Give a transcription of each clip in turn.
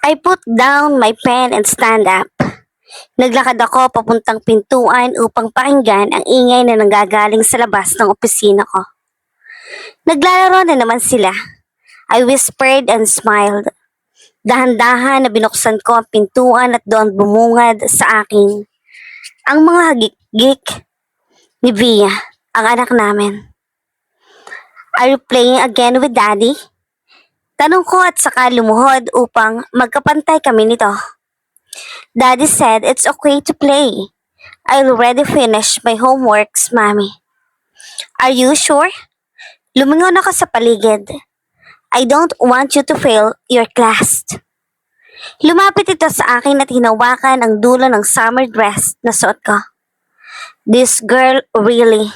I put down my pen and stand up. Naglakad ako papuntang pintuan upang pakinggan ang ingay na nanggagaling sa labas ng opisina ko. Naglalaro na naman sila. I whispered and smiled. Dahan-dahan na binuksan ko ang pintuan at doon bumungad sa akin ang mga hagik-gik ni Via, ang anak namin. Are you playing again with Daddy? Tanong ko at saka lumuhod upang magkapantay kami nito. Daddy said it's okay to play. I already finished my homeworks, Mommy. Are you sure? Lumingon ako sa paligid. I don't want you to fail your class. Lumapit ito sa akin at hinawakan ang dulo ng summer dress na suot ko. This girl really.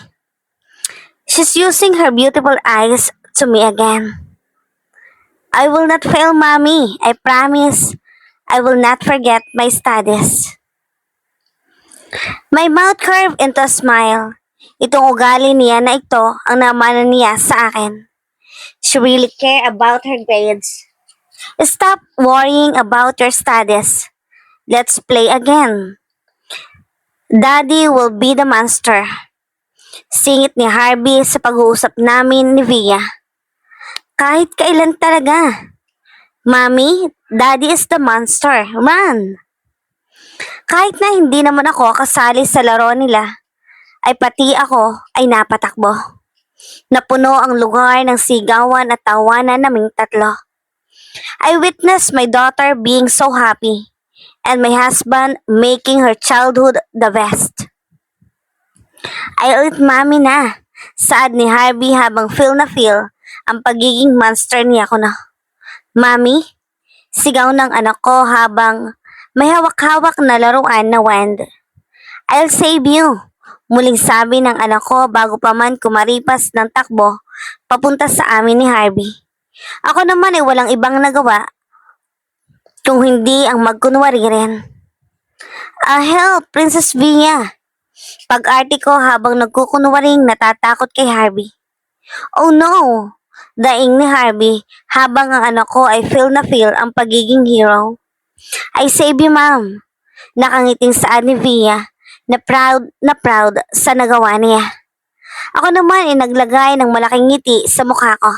She's using her beautiful eyes to me again. I will not fail, Mommy. I promise. I will not forget my studies. My mouth curved into a smile. Itong ugali niya na ito ang namana niya sa akin. She really care about her grades. Stop worrying about your studies. Let's play again. Daddy will be the monster. Singit ni Harvey sa pag-uusap namin ni Via. Kahit kailan talaga. Mommy, Daddy is the monster. Run! Kahit na hindi naman ako kasali sa laro nila, ay pati ako ay napatakbo. Napuno ang lugar ng sigawan at tawanan naming tatlo. I witnessed my daughter being so happy and my husband making her childhood the best. I'll eat Mommy na, saad ni Harvey habang feel na feel ang pagiging monster niya ko na. Mommy, sigaw ng anak ko habang may hawak-hawak na laruan na wand. I'll save you, muling sabi ng anak ko bago pa man kumaripas ng takbo papunta sa amin ni Harvey. Ako naman ay walang ibang nagawa kung hindi ang magkunwari rin. Help, Princess Via. Pag-arte ko habang nagkukunwaring natatakot kay Harvey. Oh no! Daing ni Harvey habang ang anak ko ay feel na feel ang pagiging hero. I save you, Mom. Nakangiting saad ni Via na proud sa nagawa niya. Ako naman ay naglagay ng malaking ngiti sa mukha ko.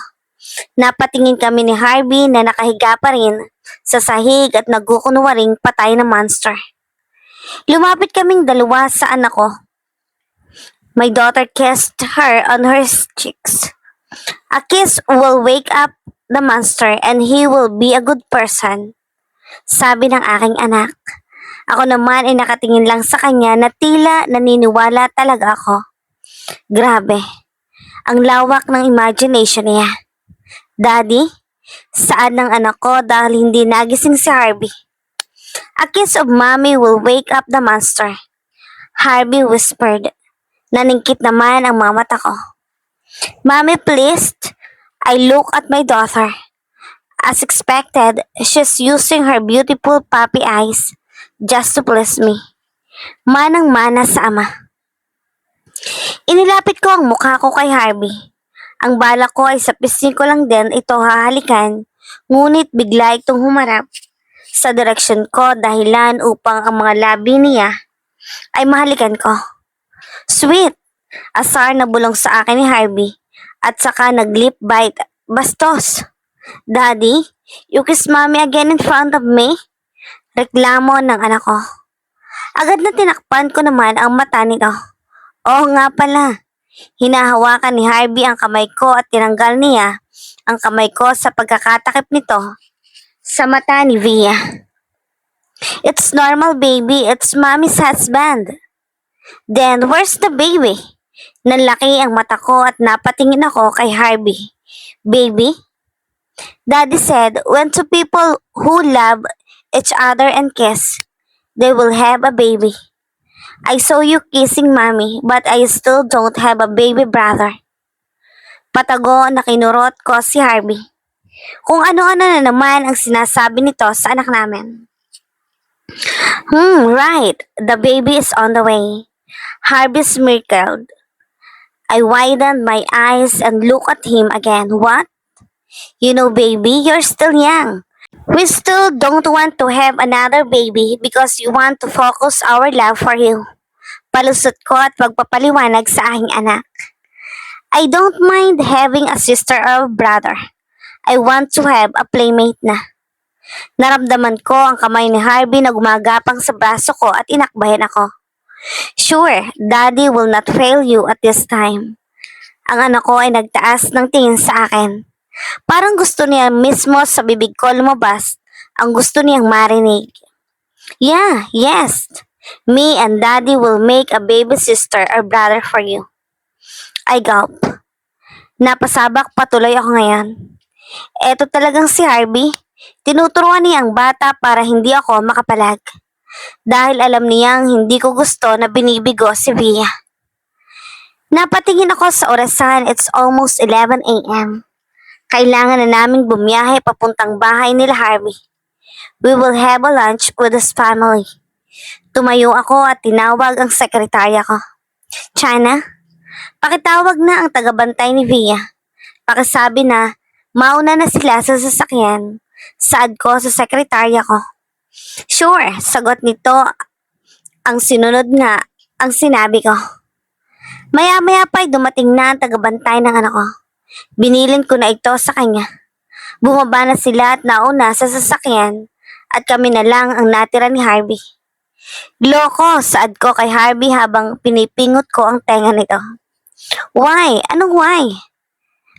Napatingin kami ni Harvey na nakahiga pa rin sa sahig at nagkukunwaring patay na monster. Lumapit kaming dalawa sa anak ko. My daughter kissed her on her cheeks. A kiss will wake up the monster and he will be a good person, sabi ng aking anak. Ako naman ay nakatingin lang sa kanya na tila naniniwala talaga ako. Grabe, ang lawak ng imagination niya. Daddy, saad ng anak ko dahil hindi nagising si Harvey. A kiss of Mommy will wake up the monster, Harvey whispered. Naningkit naman ang mga mata ko. Mommy, please. I look at my daughter. As expected, she's using her beautiful puppy eyes just to please me. Manang-mana sa ama. Inilapit ko ang mukha ko kay Harvey. Ang bala ko ay sa pisngi ko lang din ito hahalikan, ngunit bigla itong humarap sa direksyon ko dahilan upang ang mga labi niya ay mahalikan ko. Sweet! Asar na bulong sa akin ni Harvey at saka nag-lip bite. Bastos! Daddy, you kiss Mommy again in front of me? Reklamo ng anak ko. Agad na tinakpan ko naman ang mata nito. Oo nga pala. Hinahawakan ni Harvey ang kamay ko at tinanggal niya ang kamay ko sa pagkakatakip nito sa mata ni Via. It's normal, baby. It's Mommy's husband. Then, where's the baby? Nanlaki ang mata ko at napatingin ako kay Harvey. Baby? Daddy said, when two people who love each other and kiss, they will have a baby. I saw you kissing Mommy, but I still don't have a baby brother. Patago na kinurot ko si Harvey. Kung ano-ano na naman ang sinasabi nito sa anak namin. Right. The baby is on the way. Harvey smirkled. I widened my eyes and looked at him again. What? You know, baby, you're still young. We still don't want to have another baby because we want to focus our love for you. Palusot ko at pagpapaliwanag sa aking anak. I don't mind having a sister or brother. I want to have a playmate na. Naramdaman ko ang kamay ni Harvey na gumagapang sa braso ko at inakbayan ako. Sure, Daddy will not fail you at this time. Ang anak ko ay nagtaas ng tingin sa akin. Parang gusto niya mismo sa bibig ko lumabas ang gusto niyang marinig. Yeah, yes. Me and Daddy will make a baby sister or brother for you. I gulp. Napasabak patuloy ako ngayon. Eto talagang si Harvey. Tinuturuan niya ang bata para hindi ako makapalag. Dahil alam niyang hindi ko gusto na binibigo si Via. Napatingin ako sa orasan, it's almost 11 a.m. Kailangan na naming bumiyahe papuntang bahay nila Harvey. We will have a lunch with his family. Tumayo ako at tinawag ang sekretarya ko. China, pakitawag na ang tagabantay ni Via. Pakisabi na mauna na sila sa sasakyan. Saad ko sa sekretarya ko. Sure, sagot nito ang sinunod nga ang sinabi ko. Maya-maya pa'y dumating na ang tagabantay ng anak ko. Binilin ko na ito sa kanya. Bumaba na sila at nauna sa sasakyan at kami na lang ang natira ni Harvey. Loko, saad ko kay Harvey habang pinipingot ko ang tenga nito. Why? Anong why?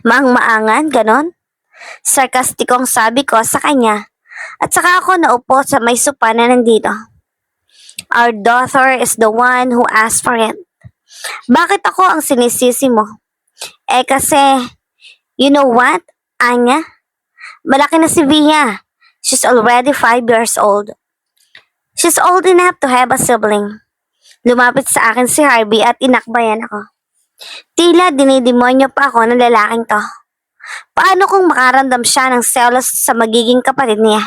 Maang-maangan, ganon? Sarkastikong sabi ko sa kanya at saka ako naupo sa may sopa na nandito. Our daughter is the one who asked for it. Bakit ako ang sinisisi mo? Kasi, you know what, Anya? Malaki na si Via. She's already 5 years old. She's old enough to have a sibling. Lumapit sa akin si Harvey at inakbayan ako. Tila dinidemonyo pa ako ng lalaking to. Paano kung makaramdam siya ng selos sa magiging kapatid niya?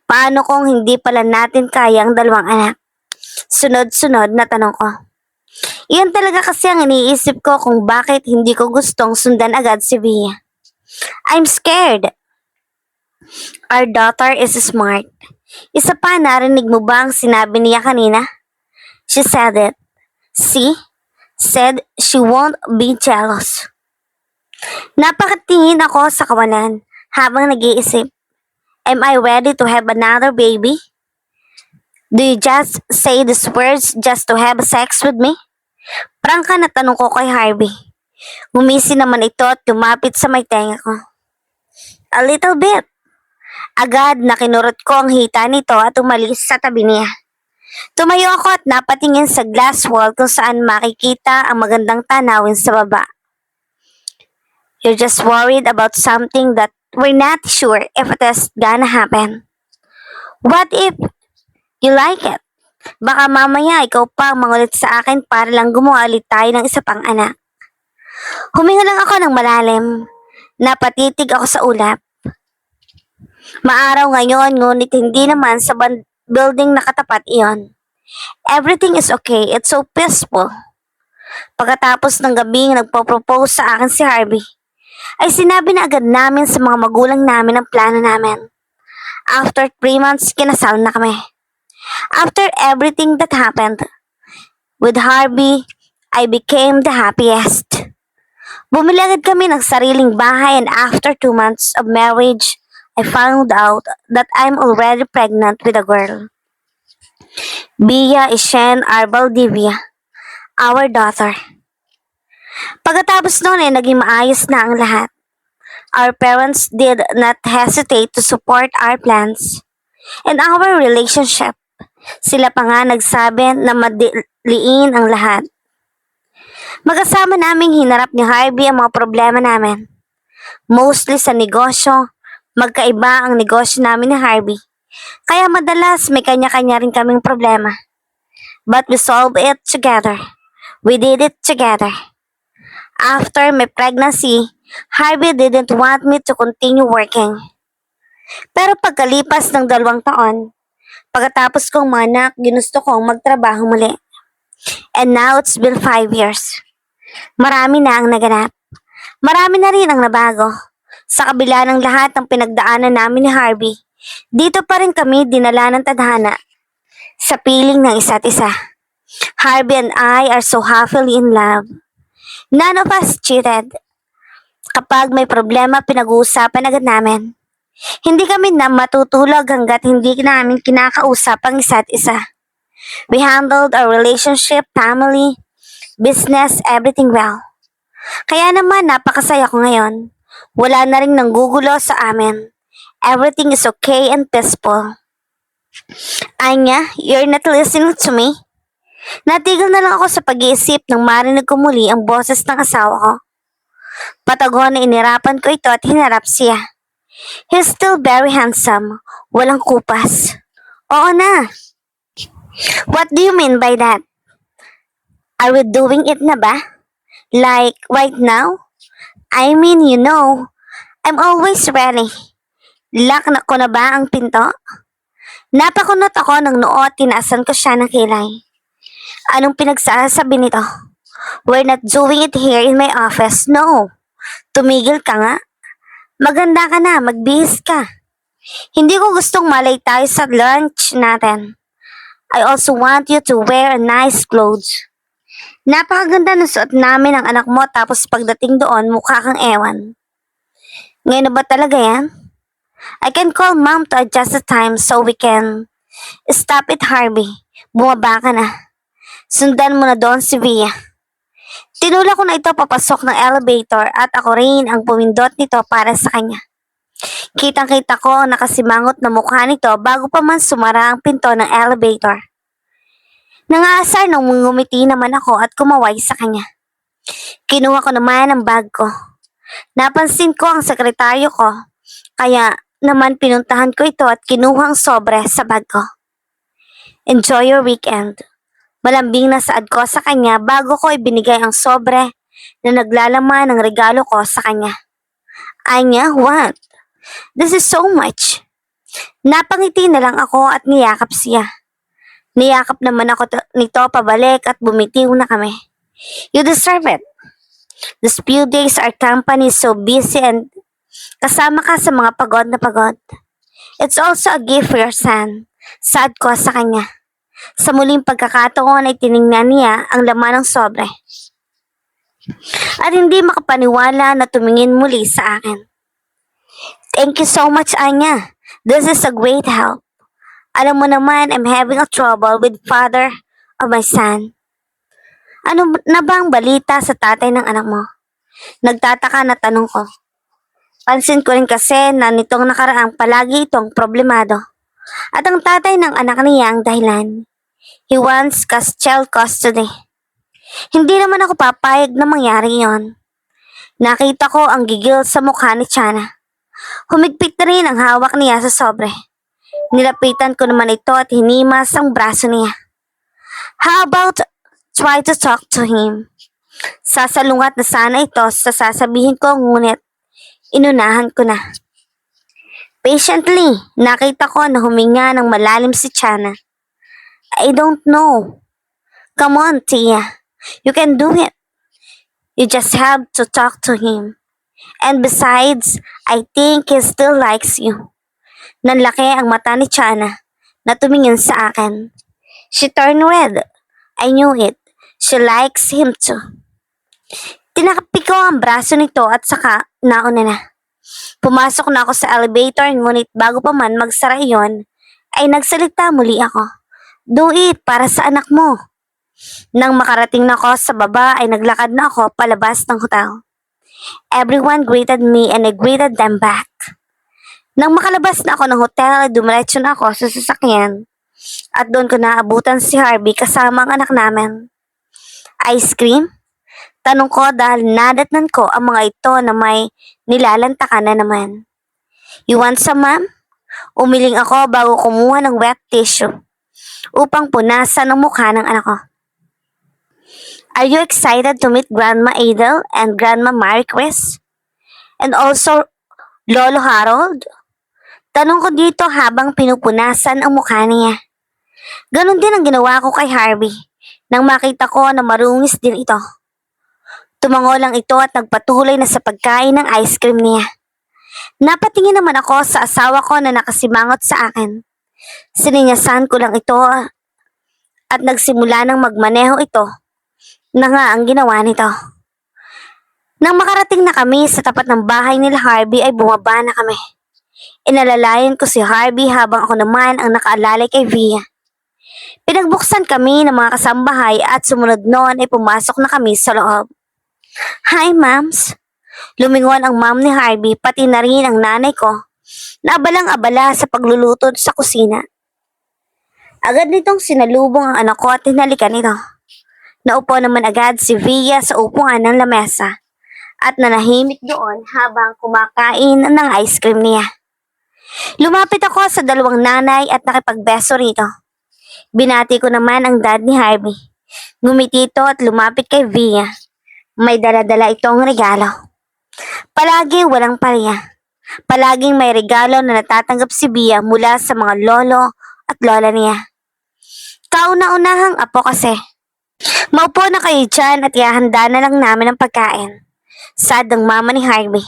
Paano kung hindi pala natin kaya ang dalawang anak? Sunod-sunod na tanong ko. Iyan talaga kasi ang iniisip ko kung bakit hindi ko gustong sundan agad si Via. I'm scared. Our daughter is smart. Isa pa, narinig mo ba ang sinabi niya kanina? She said it. See? Said she won't be jealous. Napakatingin ako sa kawalan habang nag-iisip. Am I ready to have another baby? Do you just say these words just to have sex with me? Prangka na tanong ko kay Harvey. Gumisi naman ito at tumapit sa may tenga ko. A little bit. Agad na kinurot ko ang hita nito at umalis sa tabi niya. Tumayo ako at napatingin sa glass wall kung saan makikita ang magandang tanawin sa baba. You're just worried about something that we're not sure if it is gonna happen. What if you like it? Baka mamaya ikaw pa ang mangulit sa akin para lang gumawa ulit tayo ng isa pang anak. Huminga lang ako ng malalim. Napatitig ako sa ulap. Maaraw ngayon ngunit hindi naman sa building na katapat iyon. Everything is okay. It's so peaceful. Pagkatapos ng gabing nagpo-propose sa akin si Harvey, ay sinabi na agad namin sa mga magulang namin ang plano namin. After 3 months, kinasal na kami. After everything that happened, with Harvey, I became the happiest. Bumili agad kami ng sariling bahay and after 2 months of marriage, I found out that I'm already pregnant with a girl. Bia Ishen Arbaldivia, our daughter. Pagkatapos noon ay naging maayos na ang lahat. Our parents did not hesitate to support our plans and our relationship. Sila pa nga nagsabi na madiliin ang lahat. Magkasama naming hinarap ni Harvey ang mga problema namin. Mostly sa negosyo, magkaiba ang negosyo namin ni Harvey. Kaya madalas may kanya-kanya rin kaming problema. But we solved it together. We did it together. After my pregnancy, Harvey didn't want me to continue working. Pero pagkalipas ng 2 taon, pagkatapos kong manak, ginusto kong magtrabaho muli. And now it's been 5 years. Marami na ang naganap. Marami na rin ang nabago. Sa kabila ng lahat ng pinagdaanan namin ni Harvey, Dito pa rin kami dinala ng tadhana sa piling ng isa't isa. Harvey and I are so happily in love. None of us cheated. Kapag may problema, pinag-uusapan agad namin. Hindi kami na matutulog hanggat hindi namin kinakausap ang isa't isa. We handled our relationship, family, business, everything well. Kaya naman napakasaya ko ngayon. Wala na rin nanggugulo sa amin. Everything is okay and peaceful. Anya, you're not listening to me? Natigil na lang ako sa pag-iisip nang marinig ko muli ang boses ng asawa ko. Patagon na inirapan ko ito at hinarap siya. He's still very handsome. Walang kupas. Oo na. What do you mean by that? Are we doing it na ba? Like right now? I mean, I'm always ready. Lock na ko na ba ang pinto? Napakunot ako ng noo at tinaasan ko siya ng kilay. Anong pinagsasabi nito? We're not doing it here in my office. No. Tumigil ka nga. Maganda ka na, magbihis ka. Hindi ko gustong malay tayo sa lunch natin. I also want you to wear nice clothes. Napakaganda ng suot namin ng anak mo tapos pagdating doon mukha kang ewan. Ngayon na ba talaga yan? I can call mom to adjust the time so we can... Stop it, Harvey. Bumaba ka na. Sundan mo na doon si Via. Tinulak ko na ito papasok ng elevator at ako rin ang pumindot nito para sa kanya. Kitang-kita ko ang nakasimangot na mukha nito bago pa man sumara ang pinto ng elevator. Nangaasar nang ngumiti naman ako at kumaway sa kanya. Kinuha ko naman ang bag ko. Napansin ko ang sekretaryo ko, kaya naman pinuntahan ko ito at kinuha ang sobre sa bag ko. Enjoy your weekend. Malambing na saad ko sa kanya bago ko ibinigay ang sobre na naglalaman ng regalo ko sa kanya. Anya, what? This is so much. Napangiti na lang ako at niyakap siya. Niyakap naman ako nito pabalik at bumitiw na kami. You deserve it. These few days our company is so busy and kasama ka sa mga pagod na pagod. It's also a gift for your son. Saad ko sa kanya. Sa muling pagkakataon ay tiningnan niya ang laman ng sobre. At hindi makapaniwala na tumingin muli sa akin. Thank you so much, Anya. This is a great help. Alam mo naman, I'm having a trouble with father of my son. Ano na ba ang balita sa tatay ng anak mo? Nagtataka na tanong ko. Pansin ko rin kasi na nitong nakaraang palagi itong problemado. At ang tatay ng anak niya ang dahilan. He wants child custody. Hindi naman ako papayag na mangyari yon. Nakita ko ang gigil sa mukha ni Chana. Humigpit na rin ang hawak niya sa sobre. Nilapitan ko naman ito at hinimas ang braso niya. How about try to talk to him? Sasalungat na sana ito sa sasabihin ko ngunit inunahan ko na. Patiently, nakita ko na huminga ng malalim si Chana. I don't know. Come on, Tia. You can do it. You just have to talk to him. And besides, I think he still likes you. Nanlaki ang mata ni Chana na tumingin sa akin. She turned red. I knew it. She likes him too. Tinakpi ko ang braso nito at saka nauna na. Pumasok na ako sa elevator ngunit bago pa man magsara iyon, ay nagsalita muli ako. Do it para sa anak mo. Nang makarating na ako sa baba ay naglakad na ako palabas ng hotel. Everyone greeted me and I greeted them back. Nang makalabas na ako ng hotel ay dumiretso na ako sa sasakyan. At doon ko naabutan si Harvey kasama ang anak namin. Ice cream? Tanong ko dahil nadatnan ko ang mga ito na may nilalantakan na naman. You want some, ma'am? Umiling ako bago kumuha ng wet tissue upang punasan ang mukha ng anak ko. Are you excited to meet Grandma Adel and Grandma Marquez? And also Lolo Harold? Tanong ko dito habang pinupunasan ang mukha niya. Ganon din ang ginawa ko kay Harvey nang makita ko na marungis din ito. Tumango lang ito at nagpatuloy na sa pagkain ng ice cream niya. Napatingin naman ako sa asawa ko na nakasimangot sa akin. Sininyasan ko lang ito at nagsimula ng magmaneho ito na nga ang ginawa nito. Nang makarating na kami sa tapat ng bahay nila Harvey ay bumaba na kami. Inalalayan ko si Harvey habang ako naman ang nakaalalay kay Via. Pinagbuksan kami ng mga kasambahay at sumunod noon ay pumasok na kami sa loob. Hi, ma'ams. Lumingon ang ma'am ni Harvey pati na rin ang nanay ko na abalang-abala sa pagluluto sa kusina. Agad nitong sinalubong ang anak ko at hinalikan nito. Naupo naman agad si Via sa upuan ng lamesa at nanahimik doon habang kumakain ng ice cream niya. Lumapit ako sa dalawang nanay at nakipagbeso rito. Binati ko naman ang dad ni Harvey. Ngumiti ito at lumapit kay Via. May dala-dala itong regalo. Palagi walang pareha. Palaging may regalo na natatanggap si Via mula sa mga lolo at lola niya. Kauna-unahang apo kasi. Maupo na kayo dyan at ihahanda na lang namin ang pagkain. Sad ang mama ni Harvey.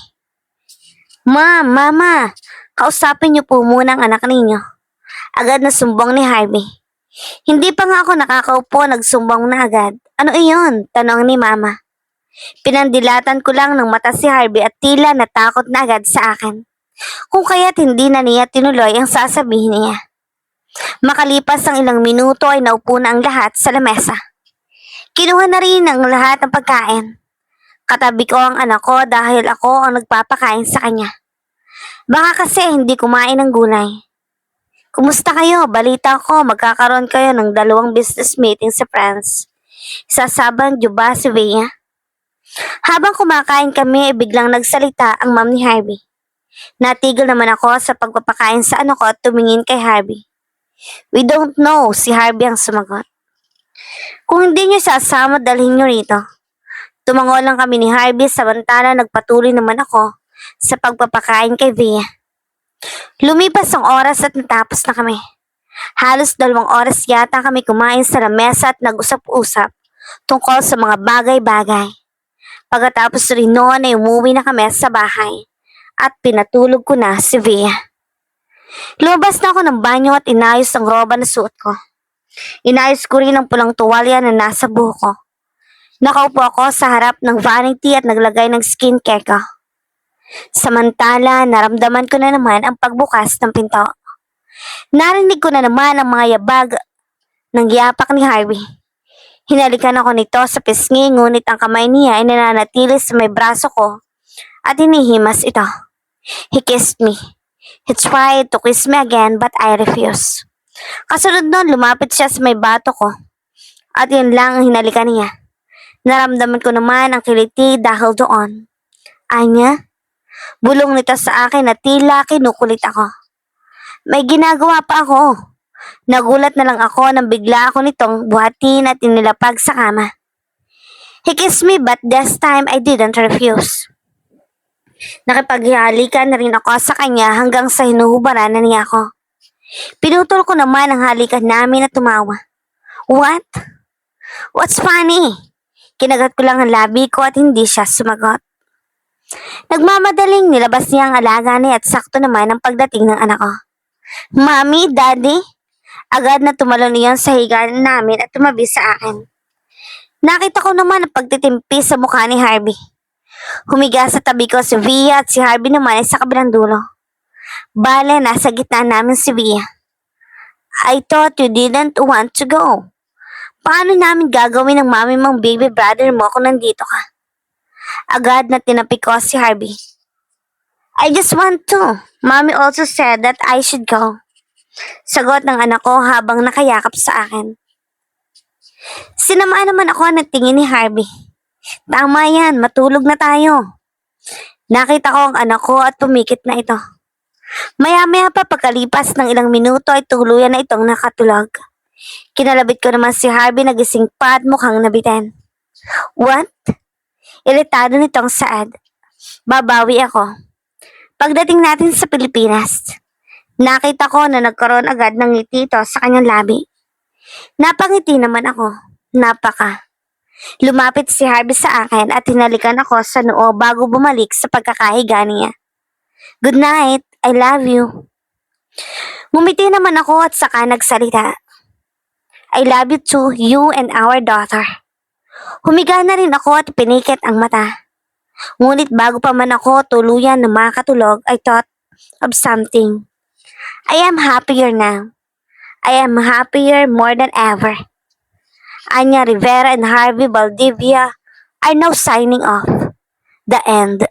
Mama, kausapin niyo po muna ang anak ninyo. Agad na sumbong ni Harvey. Hindi pa nga ako nakakaupo, nagsumbong na agad. Ano iyon? Tanong ni mama. Pinandilatan ko lang ng mata si Harvey at tila natakot na agad sa akin. Kung kaya't hindi na niya tinuloy ang sasabihin niya. Makalipas ang ilang minuto ay naupo na ang lahat sa lamesa. Kinuha na rin ang lahat ng pagkain. Katabi ko ang anak ko dahil ako ang nagpapakain sa kanya. Baka kasi hindi kumain ng gulay. Kumusta kayo? Balita ko magkakaroon kayo ng 2 business meeting sa France. Sasabang ba si Via? Habang kumakain kami ay biglang nagsalita ang ma'am ni Harvey. Natigil naman ako sa pagpapakain sa anak ko at tumingin kay Harvey. We don't know, si Harvey ang sumagot. Kung hindi niyo sasama, dalhin niyo rito. Tumango lang kami ni Harvey samantala nagpatuloy naman ako sa pagpapakain kay Via. Lumipas ang oras at natapos na kami. Halos 2 oras yata kami kumain sa lamesa at nag-usap-usap tungkol sa mga bagay-bagay. Pagkatapos rin noon ay umuwi na kami sa bahay at pinatulog ko na si Via. Lumabas na ako ng banyo at inayos ang roba na suot ko. Inayos ko rin ang pulang tuwalya na nasa buhok ko. Nakaupo ako sa harap ng vanity at naglagay ng skincare ko. Samantala, naramdaman ko na naman ang pagbukas ng pinto. Narinig ko na naman ang mga yabag ng yapak ni Harvey. Hinalikan ako nito sa pisngi ngunit ang kamay niya ay nananatili sa may braso ko at hinihimas ito. He kissed me. He tried to kiss me again but I refused. Kasunod nun, lumapit siya sa may bato ko at yun lang ang hinalikan niya. Naramdaman ko naman ang kiliti dahil doon. Anya? Bulong nito sa akin na tila kinukulit ako. May ginagawa pa ako. Nagulat na lang ako nang bigla ako nitong buhatin at inilapag sa kama. He kissed me but this time I didn't refuse. Nakipaghalikan na rin ako sa kanya hanggang sa hinuhubaran na niya ako. Pinutol ko naman ang halikan namin at tumawa. What? What's funny? Kinagat ko lang ang labi ko at hindi siya sumagot. Nagmamadaling nilabas niya ang alaga niya at sakto naman ang pagdating ng anak ko. Mommy, Daddy? Agad na tumalon iyon sa higaan namin at tumabi sa akin. Nakita ko naman ang pagtitimpi sa mukha ni Harvey. Humiga sa tabi ko si Via at si Harvey naman ay sa kabilang dulo. Bale, nasa gitna namin si Via. I thought you didn't want to go. Paano namin gagawin ng mami mong baby brother mo kung nandito ka? Agad na tinapi ko si Harvey. I just want to. Mommy also said that I should go. Sagot ng anak ko habang nakayakap sa akin. Sinamaan naman ako ng tingin ni Harvey. Tama yan, matulog na tayo. Nakita ko ang anak ko at pumikit na ito. Maya-maya pa pagkalipas ng ilang minuto ay tuluyan na itong nakatulog. Kinalabit ko naman si Harvey na gising pa at mukhang nabitin. What? Iritado nitong saad. Babawi ako. Pagdating natin sa Pilipinas, nakita ko na nagkaroon agad ng ngiti ito sa kanyang labi. Napangiti naman ako. Napaka. Lumapit si Harvey sa akin at hinalikan ako sa noo bago bumalik sa pagkakahiga niya. Good night. I love you. Ngumiti naman ako at saka nagsalita. I love you too, you and our daughter. Humiga na rin ako at pinikit ang mata. Ngunit bago pa man ako tuluyan na makatulog, I thought of something. I am happier now. I am happier more than ever. Anya Rivera and Harvey Valdivia are now signing off. The end.